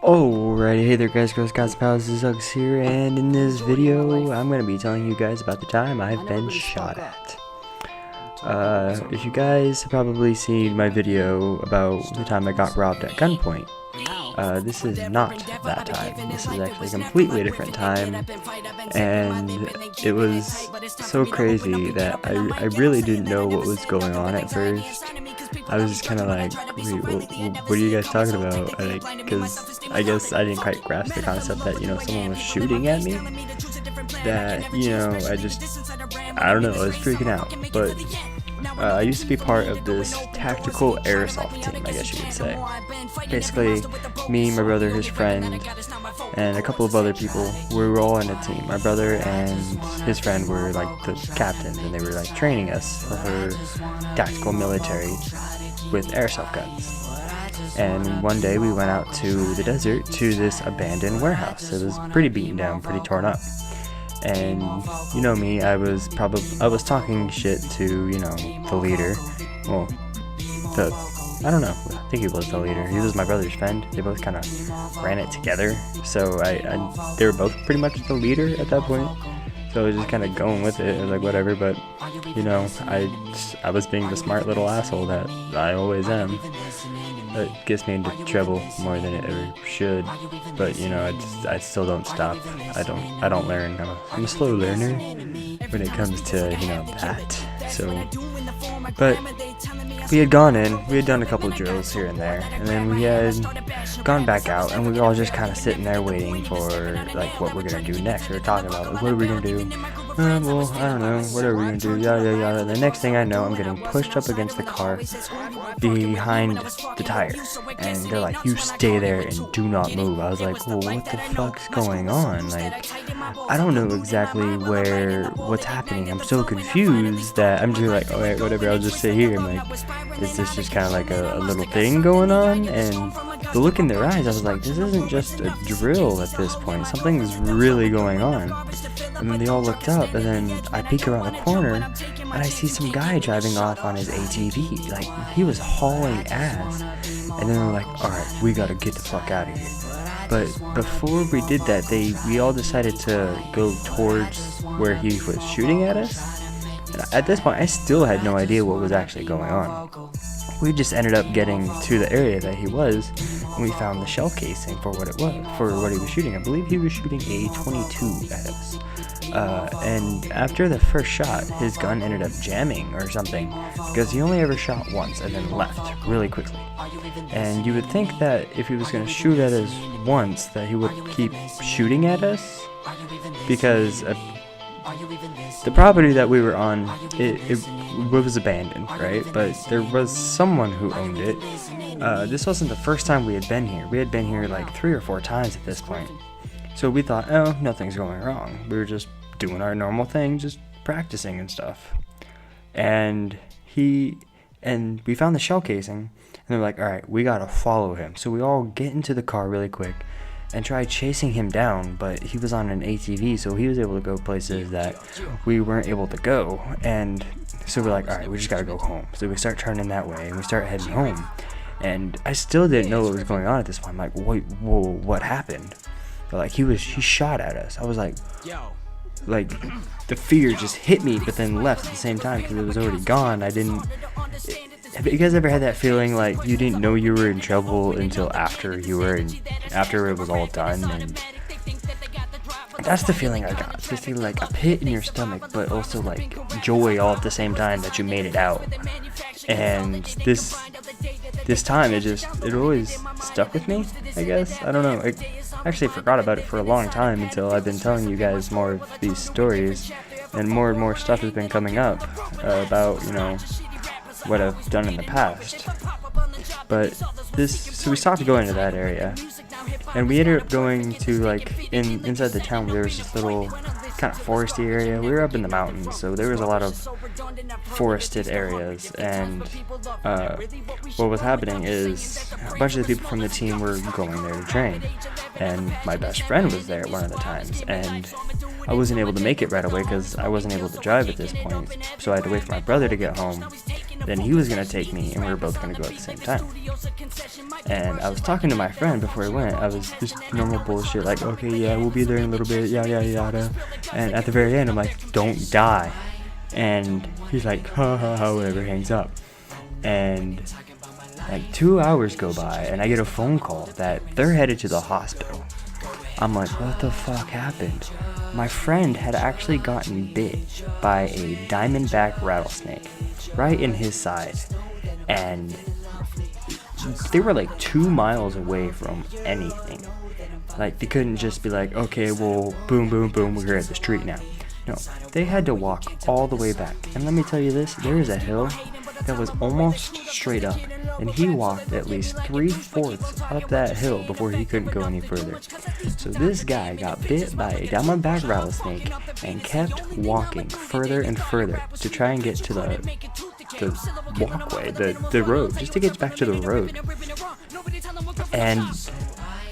Alrighty, hey there guys, girls, guys, pals, this is Uggs here, and in this video, I'm going to be telling you guys about the time I've been shot at. If you guys have probably seen my video about the time I got robbed at gunpoint, this is not that time. This is actually a completely different time, and it was so crazy that I really didn't know what was going on at first. I was just kind of like, wait, what are you guys talking about? Because I guess I didn't quite grasp the concept that, someone was shooting at me. That, I don't know, I was freaking out. But I used to be part of this tactical airsoft team, I guess you could say. Basically, me, my brother, his friend, and a couple of other people, we were all in a team. My brother and his friend were like the captains, and they were like training us for tactical military with airsoft guns. And one day we went out to the desert to this abandoned warehouse. It was pretty beaten down, pretty torn up. And you know me, I was talking shit to, the leader. Well, I don't know, I think he was the leader. He was my brother's friend. They both kind of ran it together. So they were both pretty much the leader at that point. So I was just kind of going with it. I was like, whatever, but, I was being the smart little asshole that I always am. It gets me into trouble more than it ever should. But, I still don't stop. I don't learn. I'm a slow learner when it comes to, that. So, but we had gone in, we had done a couple of drills here and there, and then we had gone back out, and we were all just kind of sitting there waiting for, like, what we're going to do next. We were talking about, like, what are we going to do? Well, I don't know, what are we going to do? Yada, yada, yada. The next thing I know, I'm getting pushed up against the car behind the tire, and they're like, you stay there and do not move. I was like, well, what the fuck's going on? Like, I don't know exactly what's happening. I'm so confused that I'm just like, alright, whatever, I'll just sit here. I'm like, is this just kind of like a little thing going on? And the look in their eyes, I was like, this isn't just a drill at this point. Something is really going on. And then they all looked up, and then I peek around the corner, and I see some guy driving off on his ATV. Like, he was hauling ass. And then they're like, alright, we gotta get the fuck out of here. But before we did that, we all decided to go towards where he was shooting at us. And at this point, I still had no idea what was actually going on. We just ended up getting to the area that he was, and we found the shell casing for what it was, for what he was shooting. I believe he was shooting a 22 at us. And after the first shot, his gun ended up jamming or something, because he only ever shot once and then left really quickly. And you would think that if he was going to shoot at us once, that he would keep shooting at us, because the property that we were on, it was abandoned, right? But there was someone who owned it. This wasn't the first time we had been here. We had been here like 3 or 4 times at this point. So we thought, oh, nothing's going wrong. We were just doing our normal thing, just practicing and stuff. And we found the shell casing, and they're like, alright, we gotta follow him. So we all get into the car really quick and try chasing him down, but he was on an ATV, so he was able to go places that we weren't able to go. And so we're like, alright, we just gotta go home. So we start turning that way, and we start heading home. And I still didn't know what was going on at this point. I'm like, wait, whoa, what happened? But like, he shot at us. I was like, the fear just hit me, but then left at the same time, because it was already gone. Have you guys ever had that feeling like you didn't know you were in trouble until after it was all done? And that's the feeling I got. It's just like a pit in your stomach, but also like joy all at the same time that you made it out. And this time it always stuck with me, I guess. I don't know. I actually forgot about it for a long time until I've been telling you guys more of these stories, and more stuff has been coming up about, what I've done in the past. But so we stopped going to that area, and we ended up going to, like, inside the town. There was this little kind of foresty area. We were up in the mountains, so there was a lot of forested areas. And what was happening is a bunch of the people from the team were going there to train, and my best friend was there one of the times, and I wasn't able to make it right away because I wasn't able to drive at this point. So I had to wait for my brother to get home. Then he was going to take me, and we were both going to go at the same time. And I was talking to my friend before he went. I was just normal bullshit, like, okay, yeah, we'll be there in a little bit, yada, yada, yada. And at the very end, I'm like, don't die. And he's like, ha, ha, ha, whatever, hangs up. And like 2 hours go by, and I get a phone call that they're headed to the hospital. I'm like, what the fuck happened? My friend had actually gotten bit by a diamondback rattlesnake right in his side. And they were like 2 miles away from anything. Like, they couldn't just be like, okay, well, boom, boom, boom, we're here at the street now. No, they had to walk all the way back. And let me tell you this, there is a hill that was almost straight up, and he walked at least 3/4 up that hill before he couldn't go any further. So this guy got bit by a diamondback rattlesnake and kept walking further and further to try and get to the walkway, the road, just to get back to the road. And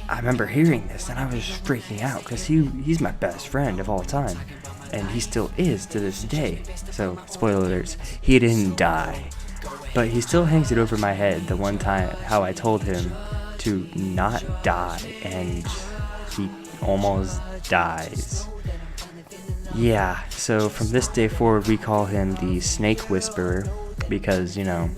I remember hearing this, and I was freaking out because he's my best friend of all time, and he still is to this day. So, spoiler alerts, he didn't die. But he still hangs it over my head the one time how I told him to not die, and he almost dies. Yeah, so from this day forward, we call him the Snake Whisperer, because, you know,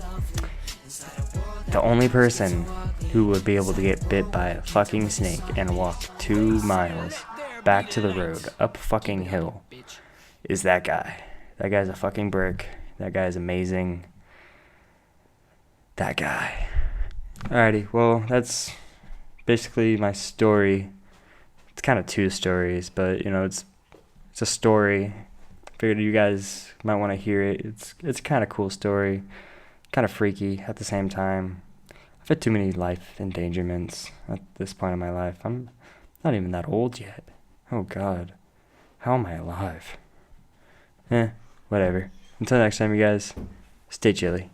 the only person who would be able to get bit by a fucking snake and walk 2 miles back to the road, up a fucking hill, is that guy. That guy's a fucking brick. That guy's amazing. That guy. Alrighty, well, that's basically my story. It's kind of 2 stories, but, you know, it's a story. Figured you guys might want to hear it. It's kind of cool story. Kind of freaky at the same time. I've had too many life endangerments at this point in my life. I'm not even that old yet. Oh, God. How am I alive? Whatever. Until next time, you guys, stay chilly.